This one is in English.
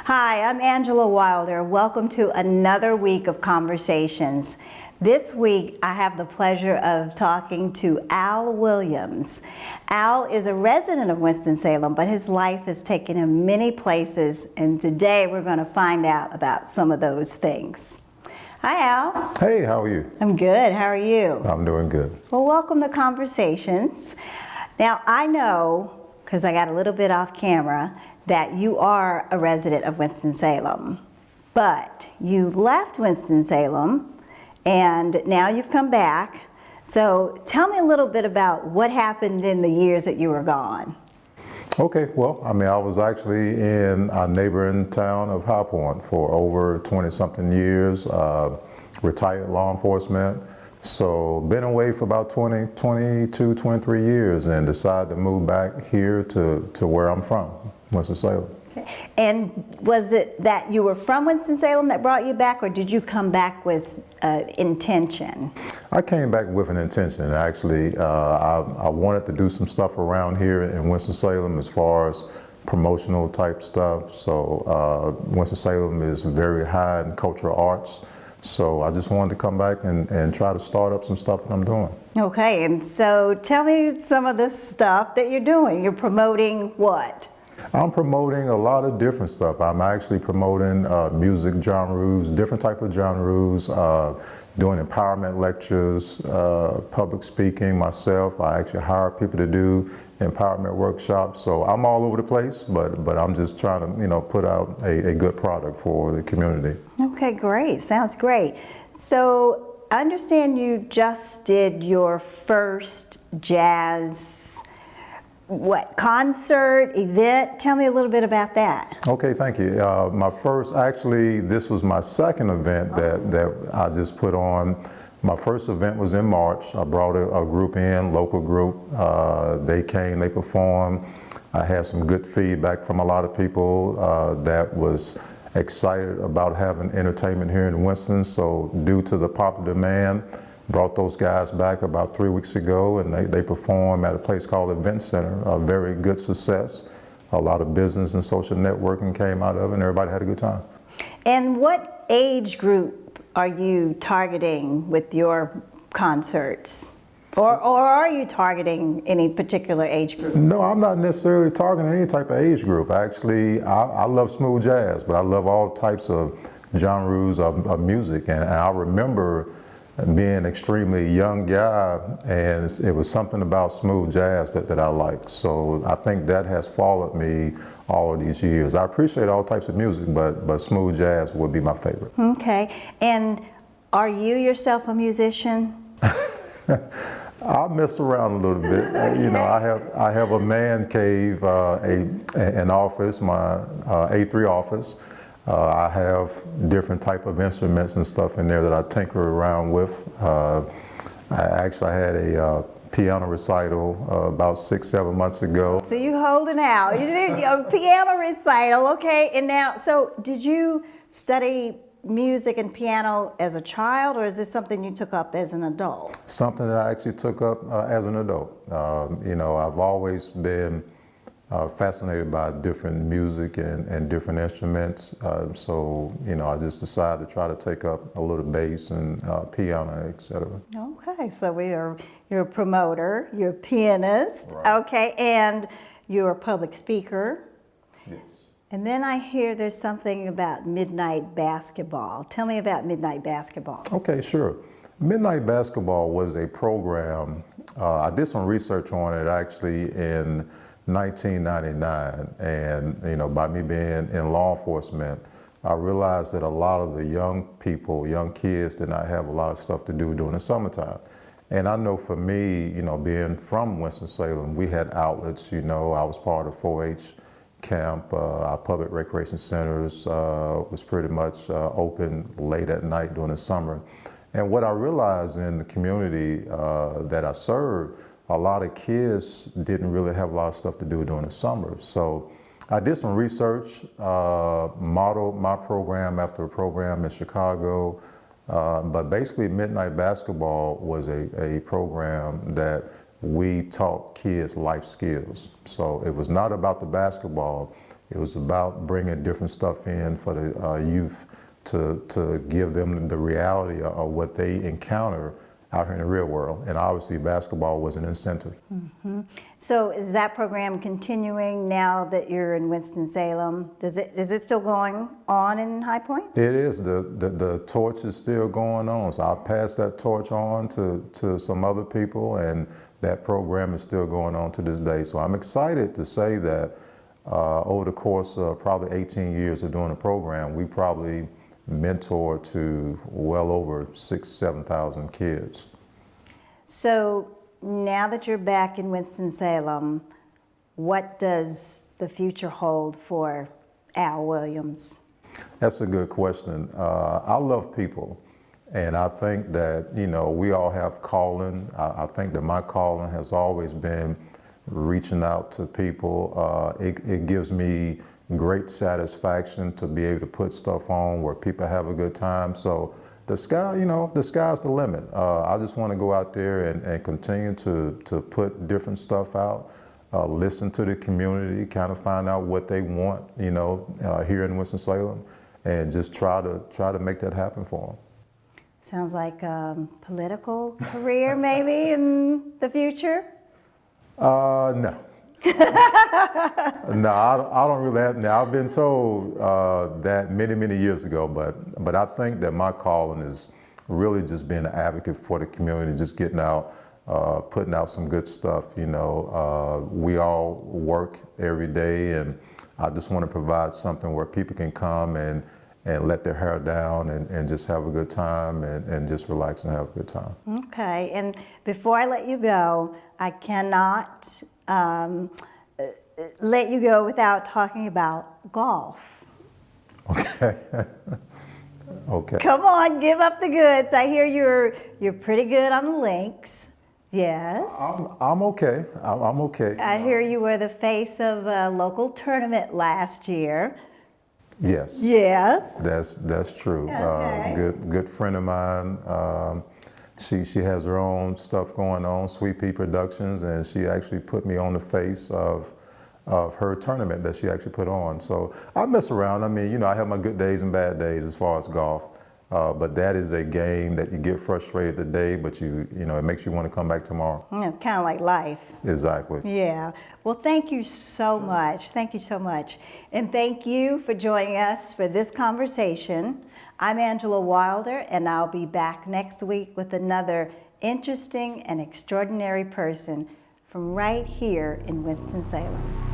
Hi, I'm Angela Wilder. Welcome to another week of Conversations. This week, I have the pleasure of talking to Al Williams. Al is a resident of Winston-Salem, but his life has taken him many places, and today we're going to find out about some of those things. Hi, Al. Hey, how are you? I'm good. How are you? I'm doing good. Well, welcome to Conversations. Now, I know, because I got a little bit off camera, that you are a resident of Winston-Salem, but you left Winston-Salem and now you've come back. So tell me a little bit about what happened in the years that you were gone. Okay, well, I was actually in our neighboring town of High Point for over 20-something years, retired law enforcement. So been away for about 22, 23 years and decided to move back here to where I'm from, Winston-Salem. Okay. And was it that you were from Winston-Salem that brought you back, or did you come back with intention? I came back with an intention. Actually, I wanted to do some stuff around here in Winston-Salem as far as promotional type stuff. So Winston-Salem is very high in cultural arts. So I just wanted to come back and try to start up some stuff that I'm doing. Okay, and so tell me some of the stuff that you're doing. You're promoting what? I'm promoting a lot of different stuff. I'm actually promoting music genres, different type of genres, doing empowerment lectures, public speaking myself. I actually hire people to do empowerment workshops. So I'm all over the place, but I'm just trying to, put out a good product for the community. Okay, great. Sounds great. So I understand you just did your first jazz concert, event? Tell me a little bit about that. Okay, thank you. My first, actually, this was my second event that I just put on. My first event was in March. I brought a group in, local group. They came, they performed. I had some good feedback from a lot of people that was excited about having entertainment here in Winston. So due to the popular demand, brought those guys back about 3 weeks ago, and they performed at a place called Event Center. A very good success. A lot of business and social networking came out of it, and everybody had a good time. And what age group are you targeting with your concerts? Or are you targeting any particular age group? No, I'm not necessarily targeting any type of age group. Actually, I love smooth jazz, but I love all types of genres of music. And I remember being an extremely young guy, and it was something about smooth jazz that I liked. So I think that has followed me all of these years. I appreciate all types of music, but smooth jazz would be my favorite. Okay, and are you yourself a musician? I mess around a little bit. I have a man cave, an office, my A3 office. I have different type of instruments and stuff in there that I tinker around with. I had a piano recital about 6-7 months ago. So you holding out. You did a piano recital, okay? And now, so did you study music and piano as a child, or is this something you took up as an adult? Something that I actually took up as an adult. I've always been fascinated by different music and different instruments. So I just decided to try to take up a little bass and piano, etc. Okay, so you're a promoter, you're a pianist, right. Okay, and you're a public speaker. Yes. And then I hear there's something about midnight basketball. Tell me about midnight basketball. Okay, sure. Midnight basketball was a program. I did some research on it actually in 1999, and by me being in law enforcement, I realized that a lot of the young kids did not have a lot of stuff to do during the summertime. And I know for me, being from Winston-Salem, we had outlets. I was part of 4-H camp. Our public recreation centers was pretty much open late at night during the summer. And what I realized in the community that I served, a lot of kids didn't really have a lot of stuff to do during the summer. So I did some research, modeled my program after a program in Chicago, but basically Midnight Basketball was a program that we taught kids life skills. So it was not about the basketball. It was about bringing different stuff in for the youth to give them the reality of what they encounter out here in the real world. And obviously basketball was an incentive. Mm-hmm. So is that program continuing now that you're in Winston-Salem? Is it still going on in High Point? It is. The torch is still going on. So I passed that torch on to some other people, and that program is still going on to this day. So I'm excited to say that over the course of probably 18 years of doing the program, we probably mentored to well over 7,000 kids. So now that you're back in Winston-Salem, what does the future hold for Al Williams? That's a good question. I love people, and I think that, you know, we all have calling. I think that my calling has always been reaching out to people. It gives me great satisfaction to be able to put stuff on where people have a good time. So the sky, you know, the sky's the limit. I just want to go out there and continue to put different stuff out, listen to the community, kind of find out what they want, you know, here in Winston-Salem, and just try to make that happen for them. Sounds like a political career maybe in the future? No. No, I don't really have. Now, I've been told that many years ago, but I think that my calling is really just being an advocate for the community, just getting out, putting out some good stuff. You know, we all work every day, and I just want to provide something where people can come and let their hair down and just have a good time and just relax and have a good time. Okay, and before I let you go, I cannot let you go without talking about golf. Okay. Okay. Come on, give up the goods. I hear you're pretty good on the links. Yes. I'm okay. I'm okay. I hear you were the face of a local tournament last year. Yes. Yes. That's true. Okay. Good friend of mine. She has her own stuff going on, Sweet Pea Productions, and she actually put me on the face of her tournament that she actually put on. So I mess around. I mean, you know, I have my good days and bad days as far as golf. But that is a game that you get frustrated today, but you know, it makes you want to come back tomorrow. It's kind of like life. Exactly. Yeah. Well, thank you so much. Thank you so much. And thank you for joining us for this conversation. I'm Angela Wilder, and I'll be back next week with another interesting and extraordinary person from right here in Winston-Salem.